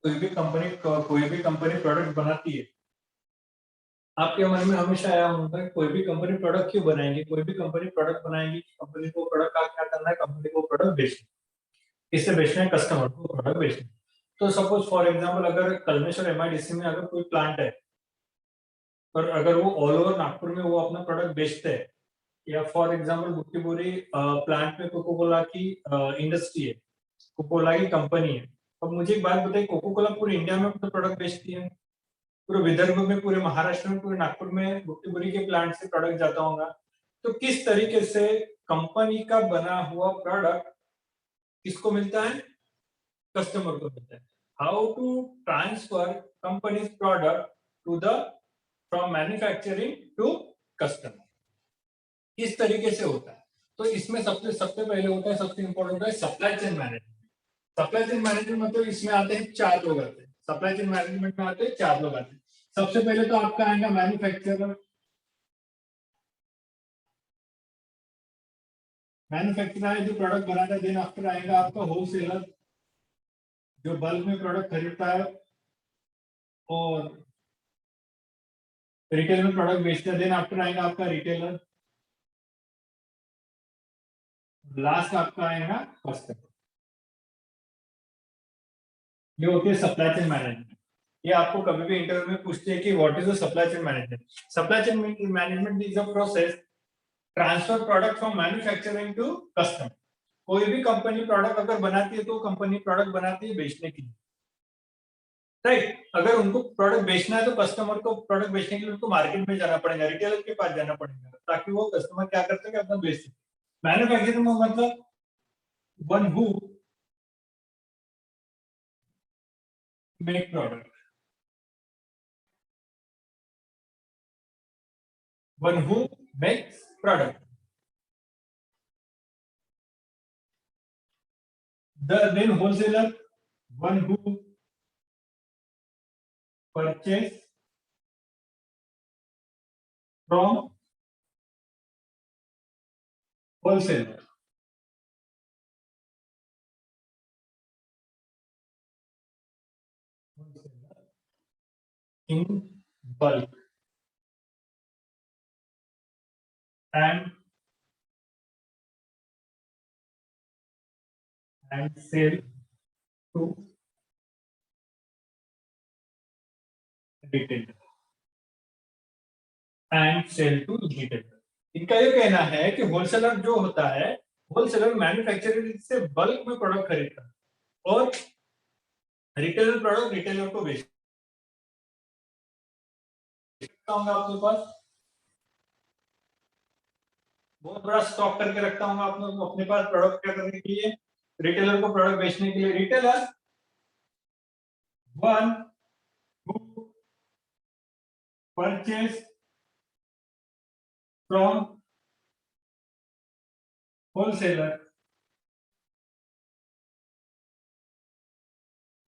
कोई भी company product बनाती है। आपके मन में हमेशा आया होगा कि कोई भी कंपनी प्रोडक्ट क्यों बनाएगी, कोई भी कंपनी प्रोडक्ट बनाएगी, कंपनी को प्रोडक्ट का क्या करना है, कंपनी को प्रोडक्ट बेचना, किससे बेचना है, कस्टमर को प्रोडक्ट बेचना। तो सपोज फॉर एग्जांपल अगर कल्मेश्वर एमआईडीसी में अगर कोई प्लांट है और अगर वो ऑल ओवर नागपुर में वो अपना प्रोडक्ट बेचते हैं, या फॉर एग्जांपल बुट्टीबोरी प्लांट में कोको कोला की इंडस्ट्री है, कोको कोला की कंपनी है। अब मुझे एक बात बताइए, कोको कोला पूरे इंडिया में अपना प्रोडक्ट बेचती है, पूरे विदर्भ में, पूरे महाराष्ट्र में, पूरे नागपुर में बुट्टीबोरी के प्लांट से प्रोडक्ट जाता होगा। तो किस तरीके से कंपनी का बना हुआ प्रोडक्ट किसको मिलता है, कस्टमर को मिलता है। How to transfer companies product to the from manufacturing to customer, किस तरीके से होता है। तो इसमें सबसे सबसे पहले होता है, सबसे इंपॉर्टेंट है supply chain management. Supply chain management मतलब इसमें आते हैं 4 लोग आते हैं, सप्लाई चेन मैनेजमेंट में आते हैं 4 लोग आते हैं। सबसे पहले तो आपका आएगा मैन्युफैक्चरर, मैन्युफैक्चरर है जो प्रोडक्ट बनाता है। देन आफ्टर आएगा आपका होलसेलर, जो बल्क में प्रोडक्ट खरीदता है और रिटेल में प्रोडक्ट बेचता है। देन आफ्टर आएगा आपका रिटेलर, लास्ट आपका आएगा कस्टमर। ये होती है सप्लाई चेन मैनेजमेंट। ये आपको कभी भी इंटरव्यू में पूछते हैं कि what is the supply chain management. Supply chain management is a process transfer product from manufacturing to customer. कोई भी कंपनी प्रोडक्ट अगर बनाती है तो कंपनी प्रोडक्ट बनाती है बेचने के लिए, राइट। अगर उनको प्रोडक्ट बेचना है तो कस्टमर को प्रोडक्ट बेचने के लिए उनको मार्केट में जाना पड़ेगा, रिटेलर के पास जाना पड़ेगा, ताकि वो कस्टमर क्या कर सके, अपना बेच सके। मैन्युफैक्चरिंग में मतलब one who make product, one who makes product. Then wholesaler, one who purchase from wholesaler. In bulk and sell to retailer and sell to retailer। इनका ये कहना है कि होलसेलर जो होता है, होलसेलर मैन्युफैक्चरर से बल्क में प्रोडक्ट खरीदता है और रिटेलर प्रोडक्ट रिटेलर को बेचता होगा। आपके पास बहुत बड़ा स्टॉक करके रखता हूँ आप लोग अपने पास प्रोडक्ट क्या करने के लिए, रिटेलर को प्रोडक्ट बेचने के लिए। Retailer one who purchase from wholesaler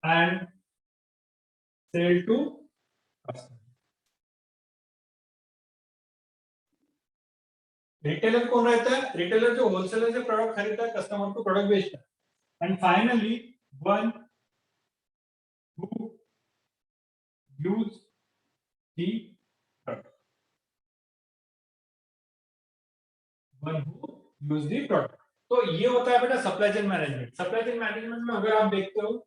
and sell to customer. Retailer कौन रहता है, रिटेलर जो होलसेलर से प्रोडक्ट खरीदता है, कस्टमर को प्रोडक्ट बेचता है। And finally one who use the product, one who use the product. तो ये होता है बेटा supply chain management. Supply chain management में अगर आप देखते हो,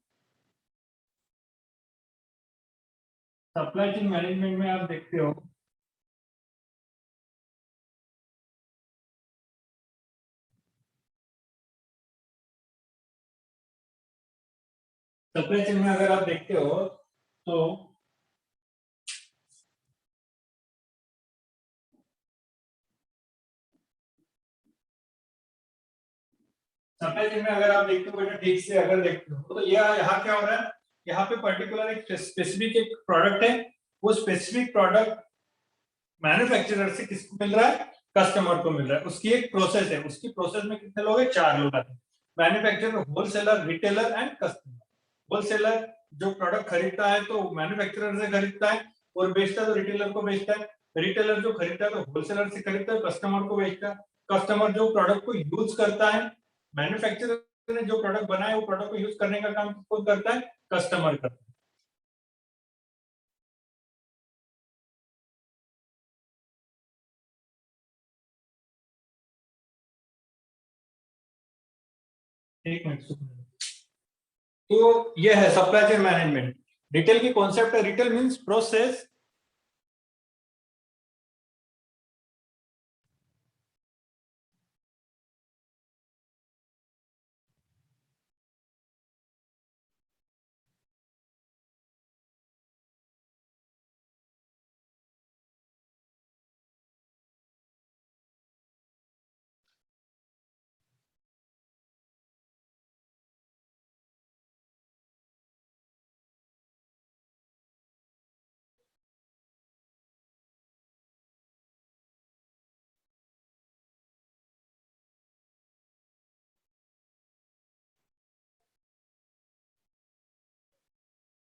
सप्लाई चेन मैनेजमेंट में आप देखते हो सप्लाई चेन में अगर आप देखते हो तो सप्लाई चेन में अगर आप देखते हो बेटा, ठीक से अगर देखते हो तो यह यहाँ क्या हो रहा है, यहाँ पे पर्टिकुलर एक स्पेसिफिक एक प्रोडक्ट है, वो स्पेसिफिक प्रोडक्ट मैन्युफैक्चरर से किसको मिल रहा है, कस्टमर को मिल रहा है। उसकी एक प्रोसेस है, उसकी प्रोसेस में कितने लोग हैं, 4 लोग आते हैं, manufacturer, wholesaler, retailer and customer. Wholesaler जो प्रोडक्ट खरीदता है तो मैन्युफैक्चरर से खरीदता है, और बेचता है तो रिटेलर को बेचता है। रिटेलर जो खरीदता है तो होलसेलर से खरीदता है, कस्टमर को बेचता है। कस्टमर जो प्रोडक्ट को यूज करता है, मैन्युफैक्चरर ने जो प्रोडक्ट बनाया वो प्रोडक्ट को यूज करने का काम कौन करता है, कस्टमर करता है। एक मिनट सुनिए। तो ये है सप्लाई चेन मैनेजमेंट। रिटेल की कॉन्सेप्ट है, retail means process.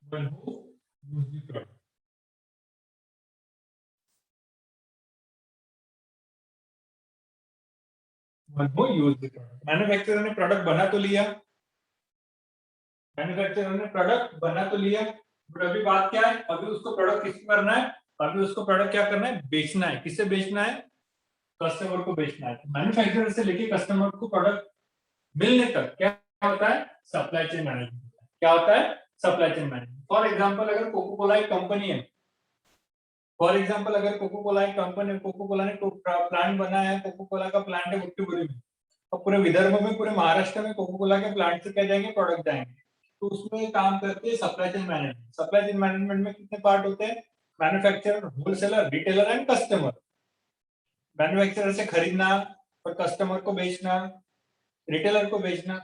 One who use the product. One who use the product. Manufacturer ने प्रोडक्ट बना तो लिया, मैन्युफैक्चरर ने प्रोडक्ट बना तो लिया, बट अभी बात क्या है, अभी उसको प्रोडक्ट किसको करना है, अभी उसको प्रोडक्ट क्या करना है, बेचना है। किसे बेचना है, कस्टमर को बेचना है। मैन्युफैक्चरर से लेके कस्टमर को प्रोडक्ट मिलने तक क्या होता है, सप्लाई चेन मैनेजमेंट। क्या होता है, supply chain management. For example अगर कोको कोला एक कंपनी है, फॉर एग्जांपल अगर कोको कोला एक कंपनी, कोको कोला ने प्लांट बनाया है, कोको कोला का प्लांट है मुट्ठीपुरी में, और पूरे विदर्भ में, पूरे महाराष्ट्र में कोको कोला के प्लांट से क्या जाएंगे, प्रोडक्ट जाएंगे। तो उसमें काम करते हैं supply chain management. Supply chain management में कितने पार्ट होते हैं, manufacturer, wholesaler, retailer and customer. Manufacturer से खरीदना और कस्टमर को बेचना, रिटेलर को बेचना।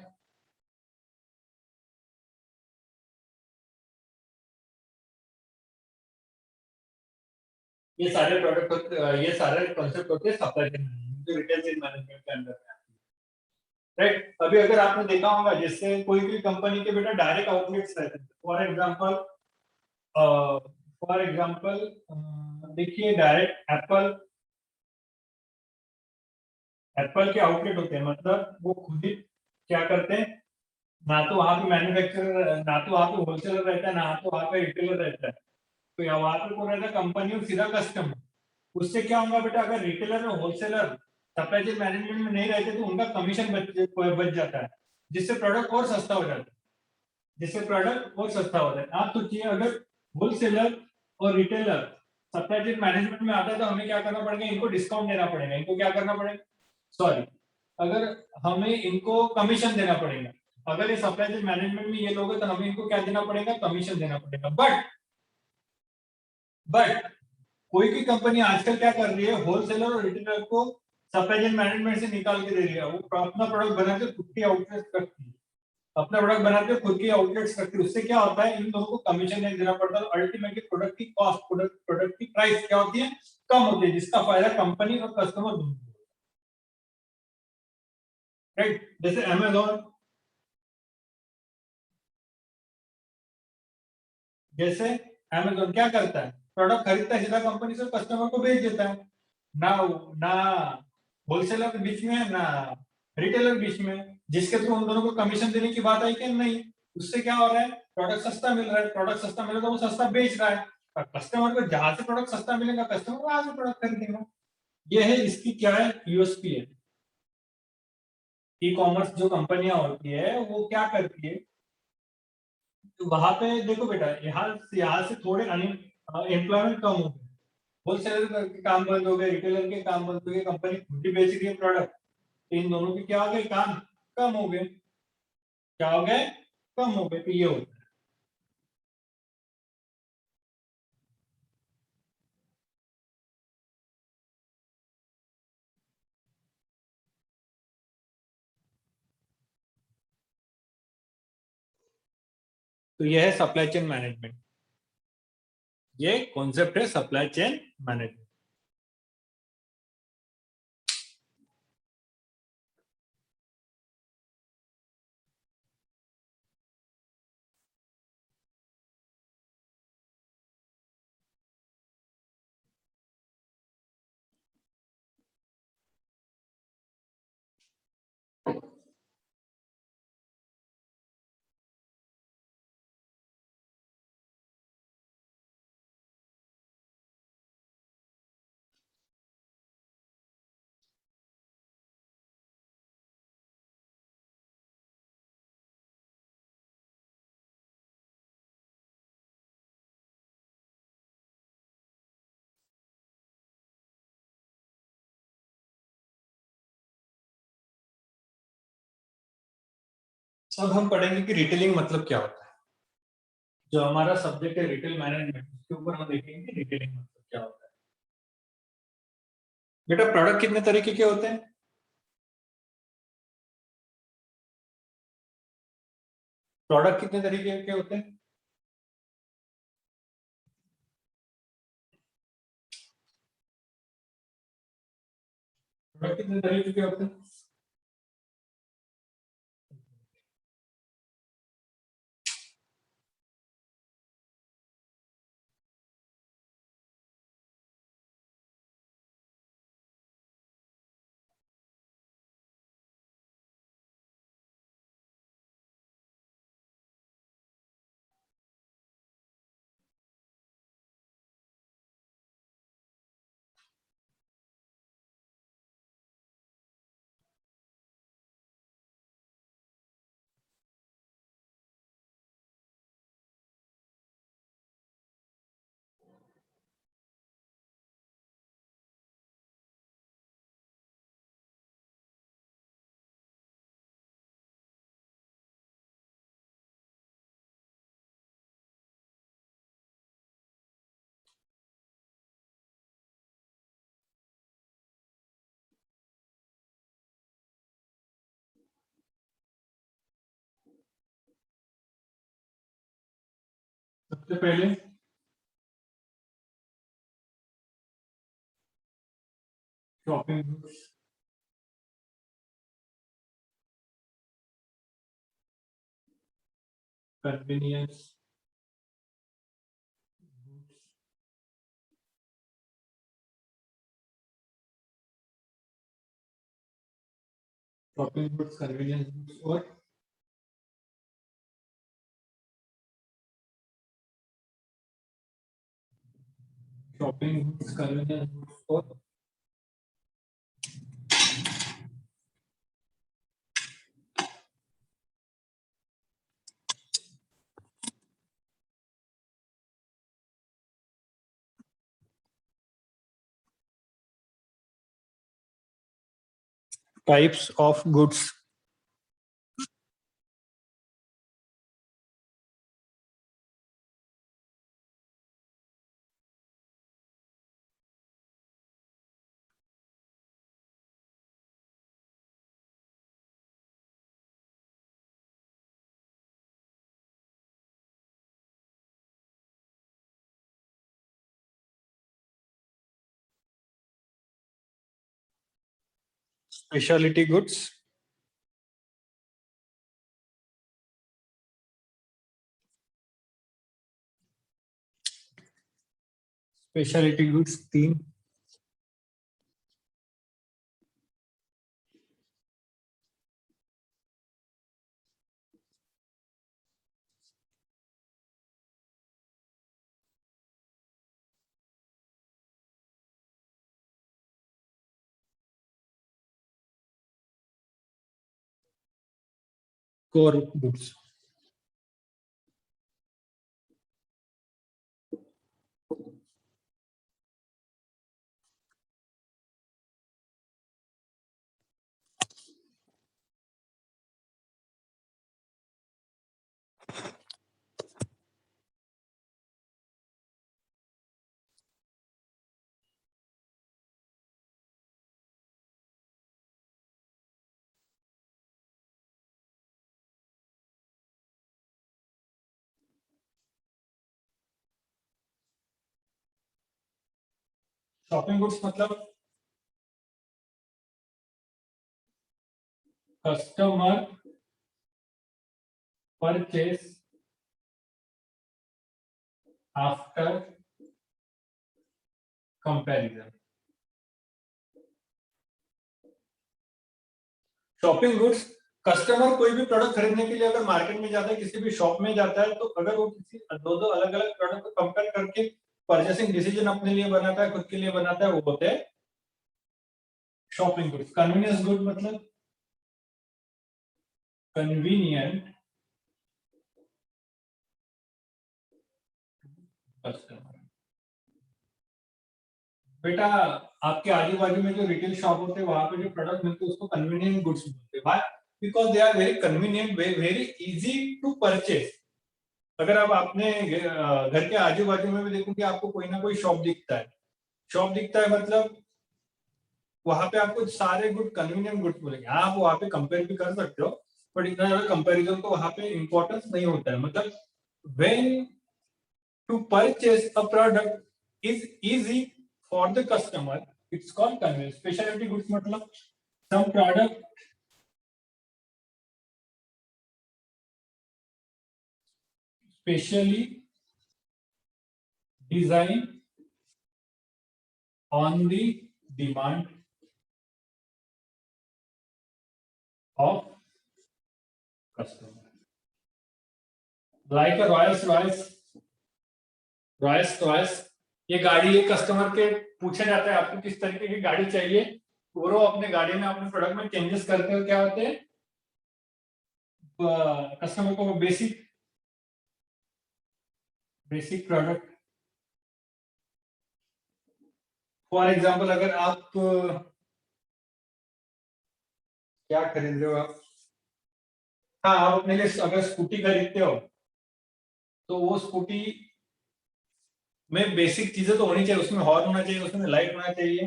ये सारे प्रोडक्ट होते, ये सारे कॉन्सेप्ट होते हैं सप्लाई चेन मैनेजमेंट, जो रिटेल चेन मैनेजमेंट के अंदर है। राइट, अभी अगर आपने देखा होगा, जैसे कोई भी कंपनी के बेटा डायरेक्ट आउटलेट्स रहते हैं। फॉर एग्जांपल देखिए, डायरेक्ट एप्पल, एप्पल के आउटलेट होते हैं, मतलब वो खुद ही क्या करते हैं, ना तो वहां पे मैन्युफैक्चरर, ना तो वहां पे होलसेलर रहता है, ना तो वहां पे रिटेलर रहता है। तो यहाँ वहां पे कौन रहता है, कंपनी और सीधा कस्टमर। उससे क्या होगा बेटा, अगर रिटेलर और होलसेलर सप्लाई चेन मैनेजमेंट में नहीं रहते तो उनका कमीशन बच जाता है, जिससे प्रोडक्ट और सस्ता हो जाता है, जिससे प्रोडक्ट और सस्ता होता है। आप सोचिए, अगर होलसेलर और रिटेलर सप्लाई चेन मैनेजमेंट में आता है तो हमें क्या करना पड़ेगा, इनको डिस्काउंट देना पड़ेगा, इनको क्या करना पड़ेगा, सॉरी, अगर हमें इनको कमीशन देना पड़ेगा। अगर ये सप्लाई चेन मैनेजमेंट में ये लोग हैं तो हमें इनको क्या देना पड़ेगा, कमीशन देना पड़ेगा। बट कोई भी कंपनी आजकल क्या कर रही है, होलसेलर और रिटेलर को सप्लाई चेन मैनेजमेंट से निकाल के दे रही है। वो अपना प्रोडक्ट बना के खुद की आउटलेट्स रखती है, अपना प्रोडक्ट बना के खुद की आउटलेट्स रखती है। उससे क्या होता है, इन दोनों को कमीशन नहीं देना पड़ता, तो अल्टीमेटली प्रोडक्ट की कॉस्ट, प्रोडक्ट की प्राइस क्या होती है, कम होती है, जिसका फायदा कंपनी और कस्टमर दोनों को। राइट, जैसे अमेजोन, जैसे अमेजोन क्या करता है, प्रोडक्ट खरीदता है, सीधा कंपनी से कस्टमर को भेज देता है। ना ना होलसेलर बीच में है, ना रिटेलर बीच में, जिसके थ्रू उन दोनों को कमीशन देने की बात आई कि नहीं। उससे क्या हो रहा है, प्रोडक्ट सस्ता मिल रहा है, प्रोडक्ट सस्ता मिल रहा है तो वो सस्ता बेच रहा है, और कस्टमर को जहां से प्रोडक्ट सस्ता मिलेगा कस्टमर वहां से प्रोडक्ट खरीदेगा। ये है, इसकी क्या है, यूएसपी है। ई कॉमर्स जो कंपनियां होती है वो क्या करती है, तो वहां पे देखो बेटा, यहाँ से थोड़े एम्प्लॉयमेंट कम हो गए, होलसेलर के काम बंद हो गए, रिटेलर के काम बंद हो गए, कंपनी खुद ही बेच रही है प्रोडक्ट, तो इन दोनों के क्या हो गए, काम कम हो गए। क्या हो गए, कम हो गए, तो ये होता है। तो यह है सप्लाई चेन मैनेजमेंट। ये कॉन्सेप्ट है सप्लाई चेन मैनेजमेंट। अब हम पढ़ेंगे कि रिटेलिंग मतलब क्या होता है। जो हमारा सब्जेक्ट है रिटेल मैनेजमेंट, उसके ऊपर हम देखेंगे कि रिटेलिंग मतलब क्या होता है। बेटा प्रोडक्ट कितने तरीके के होते हैं? प्रोडक्ट कितने तरीके के होते हैं? प्रोडक्ट कितने तरीके के होते हैं? सबसे पहले shopping, convenience, shopping goods, convenience और शॉपिंग गुड्स, कन्वीनियंस और types of goods. Speciality goods, speciality goods 3, core goods. Shopping goods मतलब customer purchase after comparison. Shopping goods, customer कोई भी प्रोडक्ट खरीदने के लिए अगर मार्केट में जाता है, किसी भी शॉप में जाता है, तो अगर वो किसी दो दो अलग अलग प्रोडक्ट को कंपेयर करके परचेसिंग डिसीजन अपने लिए बनाता है, खुद के लिए बनाता है, वो होते हैं शॉपिंग गुड्स। कन्वीनियंस गुड मतलब कन्वीनियंट कस्टमर। बेटा, आपके आजू बाजू में जो रिटेल शॉप होते हैं, वहां पे जो प्रोडक्ट मिलते हैं उसको कन्वीनियंट गुड्स बोलते हैं। Why? Because they are very convenient, very easy to purchase. अगर आप अपने घर के आजू बाजू में भी देखोगे, आपको कोई ना कोई शॉप दिखता है। शॉप दिखता है मतलब वहां पे आपको सारे गुड कन्वीनियंट गुड्स मिलेंगे। हाँ, आप वहां पे कंपेयर भी कर सकते हो, बट इतना ज्यादा कंपेरिजन तो वहां पे इंपॉर्टेंस नहीं होता है। मतलब when to purchase a product is easy for the customer, it's called convenience. Speciality goods मतलब some product specially design on the demand of customer, like a Rolls Royce। Royce ये गाड़ी, ये कस्टमर के पूछा जाता है आपको किस तरीके की गाड़ी चाहिए, और वो अपने गाड़ी में अपने प्रोडक्ट में चेंजेस करते हुए क्या होते हैं, कस्टमर को basic basic product. For example, अगर आप क्या खरीद रहे हो आप, हाँ, आप अपने लिए अगर स्कूटी खरीदते हो, तो वो स्कूटी में बेसिक चीजें तो होनी चाहिए, उसमें हॉर्न होना चाहिए, उसमें लाइट होना चाहिए,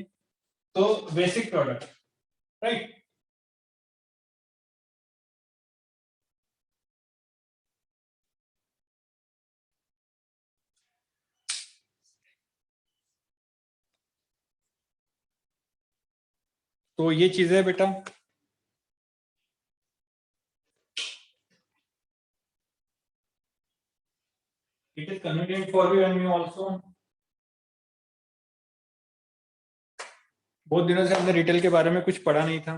तो बेसिक प्रोडक्ट, राइट। तो ये चीजें है बेटा। It is convenient for you and me also. बहुत दिनों से हमने रिटेल के बारे में कुछ पढ़ा नहीं था।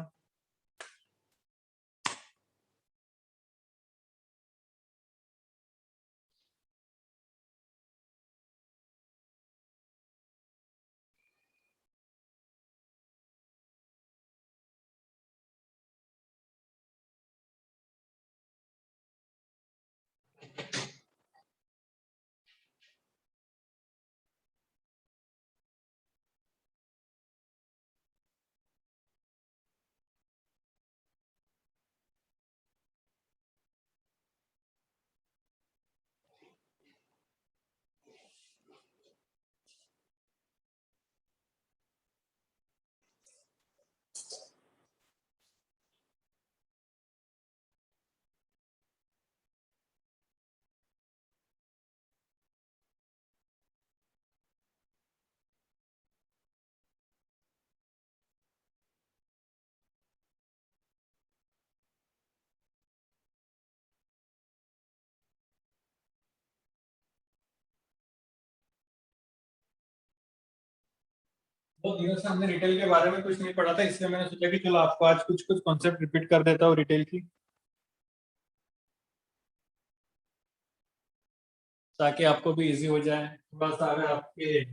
बहुत दिनों से हमने रिटेल के बारे में कुछ नहीं पढ़ा था, इसलिए मैंने सोचा कि चलो आपको आज कुछ कुछ कॉन्सेप्ट रिपीट कर देता हूँ रिटेल की, ताकि आपको भी इजी हो जाए। थोड़ा सा अगर आपके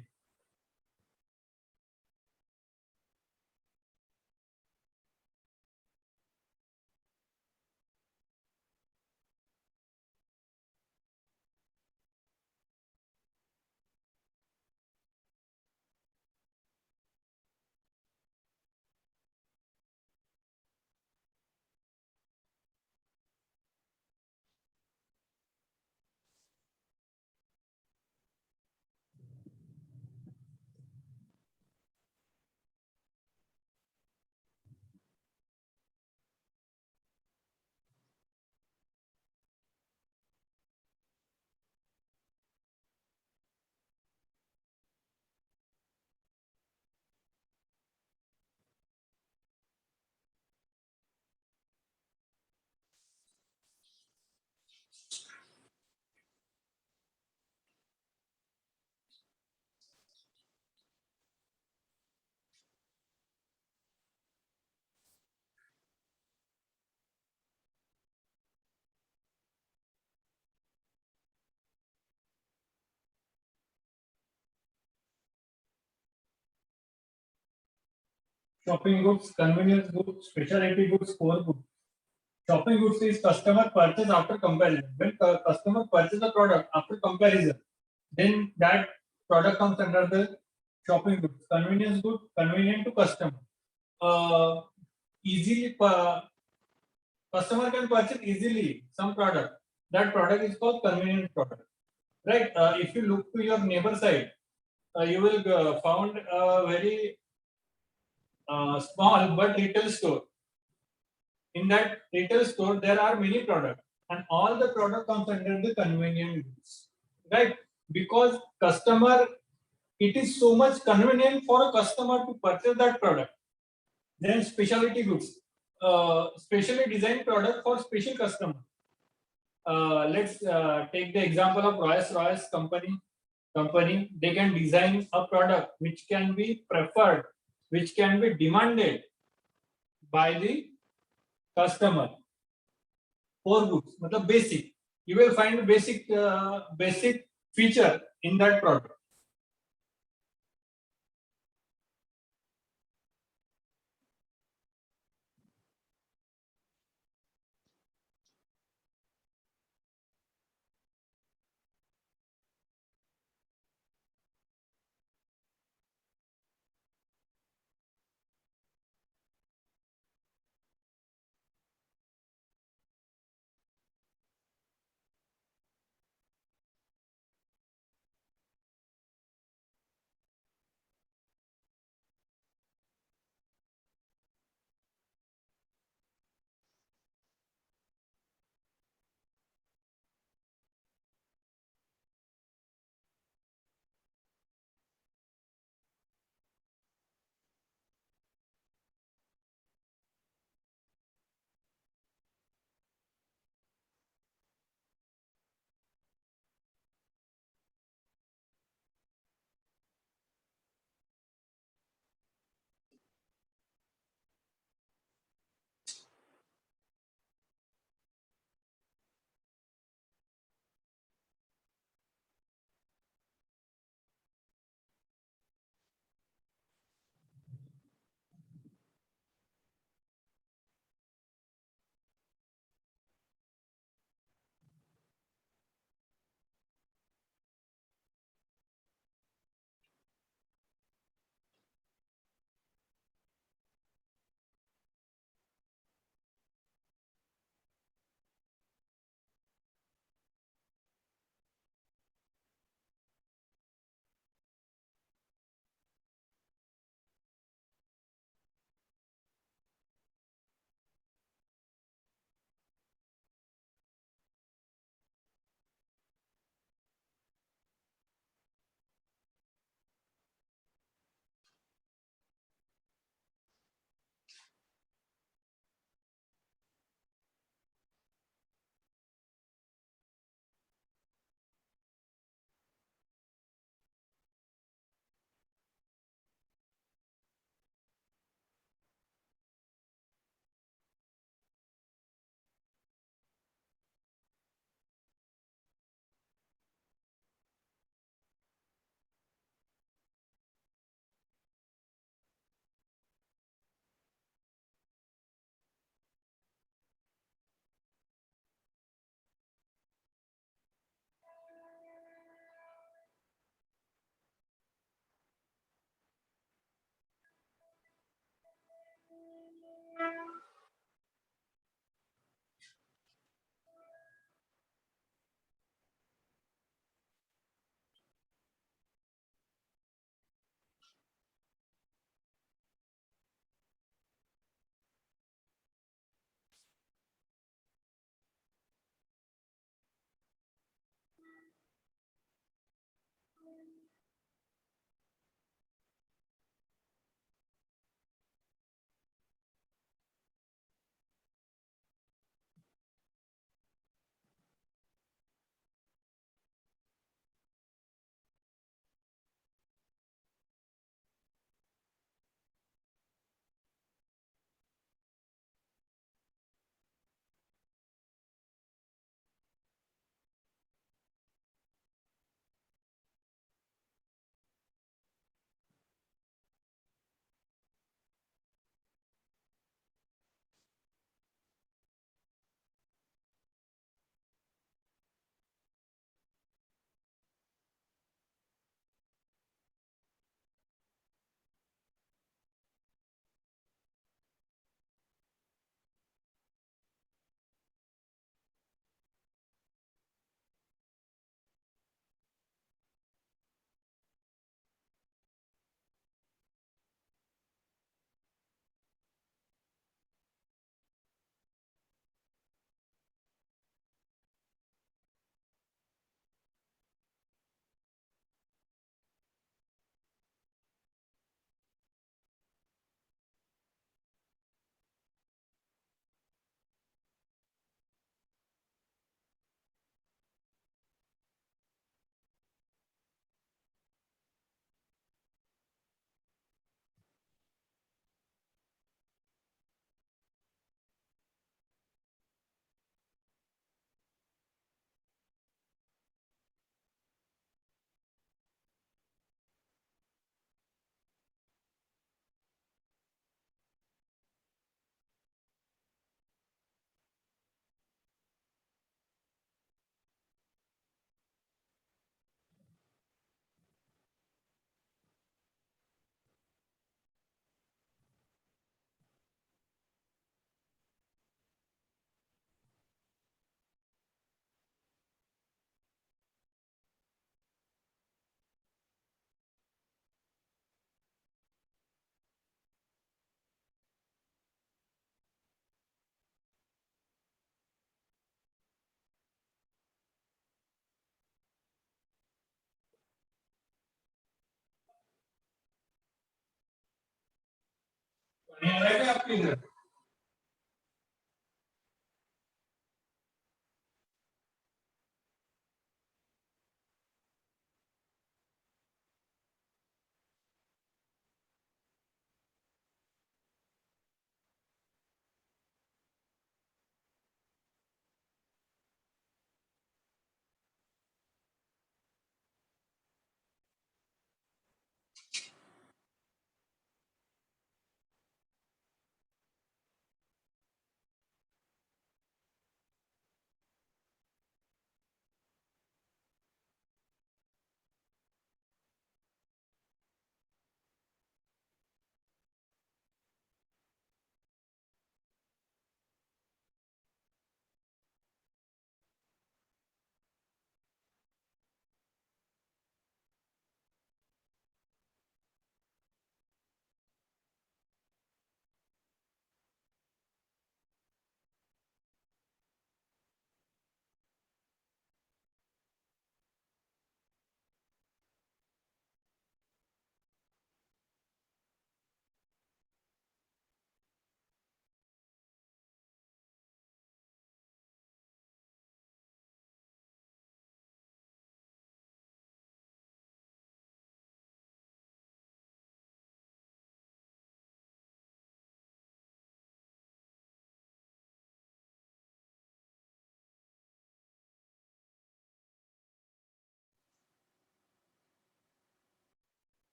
shopping goods, convenience goods, specialty goods, core goods. Shopping goods is customer purchase after comparison. When customer purchase a product after comparison, then that product comes under the shopping goods. Convenience good, convenient to customer. Easily, customer can purchase easily some product. That product is called convenient product, right? If you look to your neighbor side, you will found a very small but retail store. In that retail store, there are many products, and all the product comes under the convenient goods, right? Because customer, it is so much convenient for a customer to purchase that product. Then specialty goods, specially designed product for special customer. Let's take the example of Rolls-Royce company. They can design a product which can be preferred, which can be demanded by the customer. Core goods, मतलब basic. You will find basic feature in that product. नहीं आ रहा है क्या आपके इधर?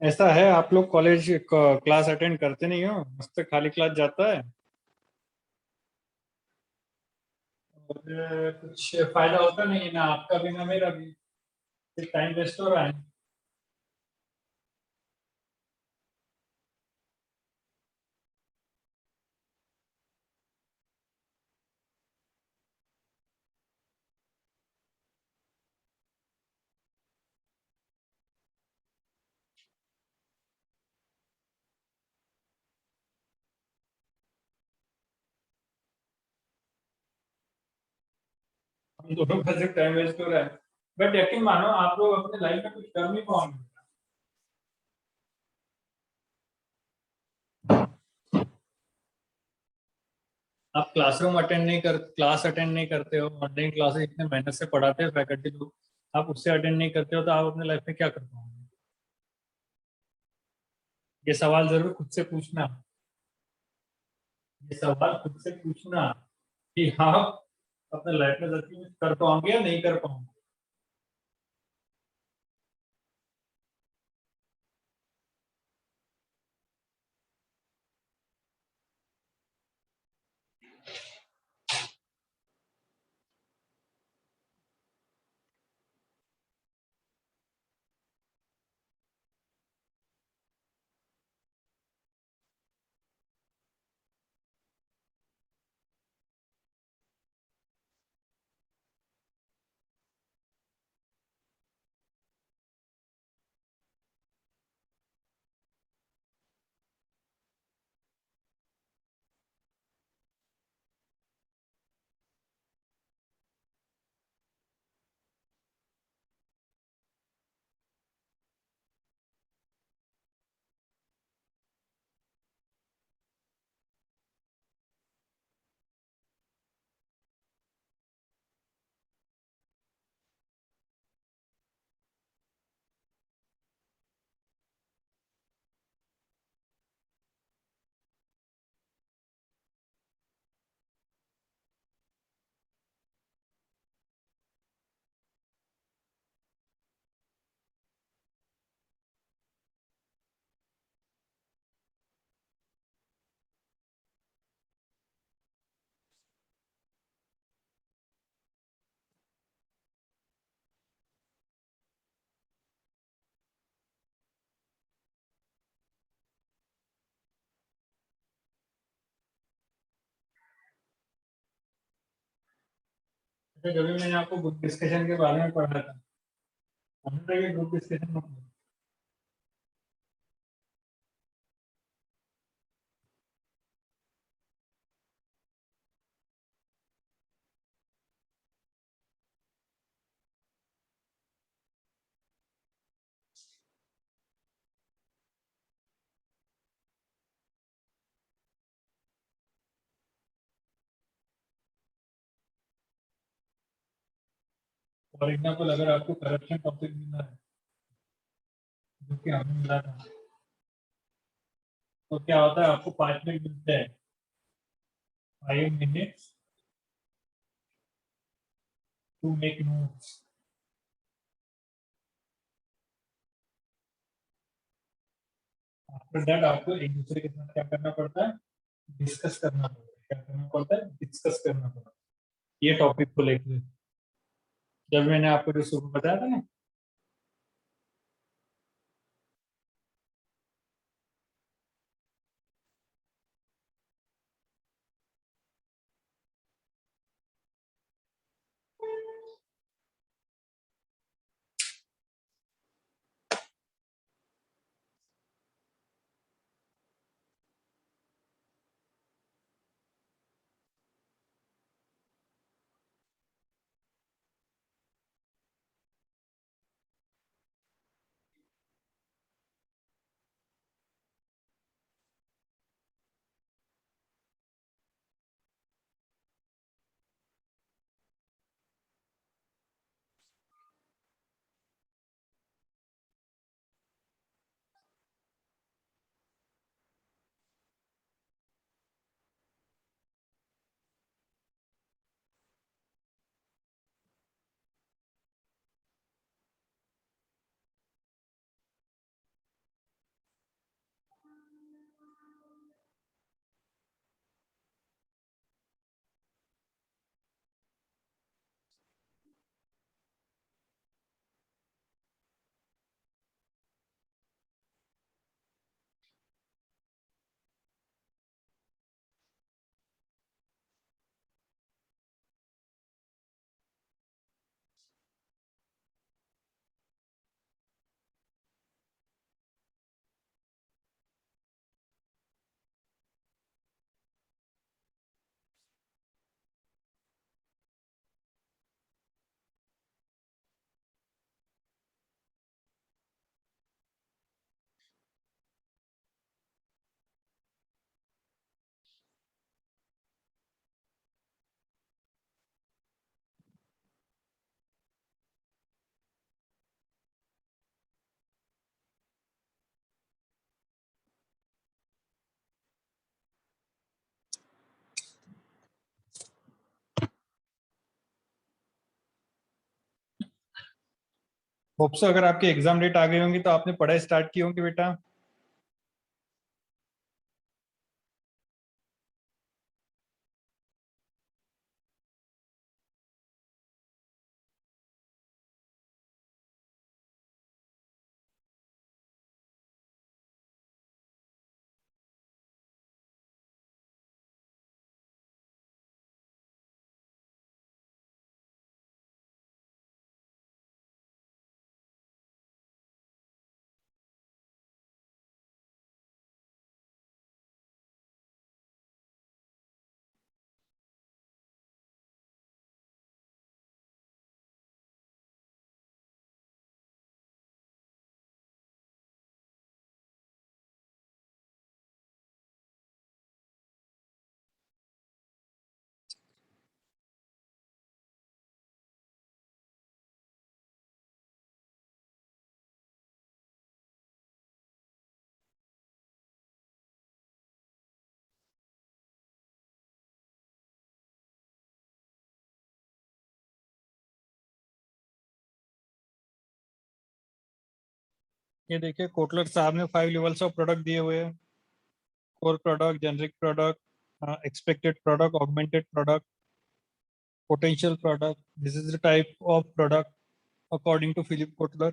ऐसा है, आप लोग कॉलेज क्लास अटेंड करते नहीं हो, मस्त खाली क्लास जाता है और कुछ फायदा होता नहीं है, ना आपका भी ना मेरा भी, सिर्फ टाइम वेस्ट हो रहा है। हम दोनों का सिर्फ टाइम वेस्ट हो रहा है। बट यकीन मानो, आप लोग अपने लाइफ में कुछ कर नहीं पाओगे। आप क्लास अटेंड नहीं करते हो, ऑनलाइन क्लासेस इतने मेहनत से पढ़ाते हैं फैकल्टी लोग, आप उससे अटेंड नहीं करते हो तो आप अपने लाइफ में क्या कर पाओगे? ये सवाल जरूर खुद से पूछना। ये सवाल खुद से पूछना कि आप अपने लाइफ में सच में कर पाओगे या नहीं कर पाओगे। जब भी मैंने आपको ग्रुप डिस्कशन के बारे में पढ़ा था, हमने ये ग्रुप डिस्कशन में फॉर एग्जाम्पल अगर आपको करप्शन टॉपिक मिला है जो कि हमें मिला था, तो क्या होता है, आपको 5 मिनट मिलते हैं, 5 minutes to make notes. After that आपको एक दूसरे के साथ क्या करना पड़ता है, डिस्कस करना पड़ता है। क्या करना पड़ता है, डिस्कस करना पड़ता है ये टॉपिक को लेकर। जब मैंने आपको जो सुबह बताया था ना, होप सो अगर आपके एग्जाम डेट आ गई होंगी तो आपने पढ़ाई स्टार्ट की होंगी बेटा। ये देखिए कोटलर साहब ने 5 लेवल्स ऑफ प्रोडक्ट दिए हुए हैं। Core product, generic product, expected product, augmented product, potential product. This is the type of product according to Philip Kotler.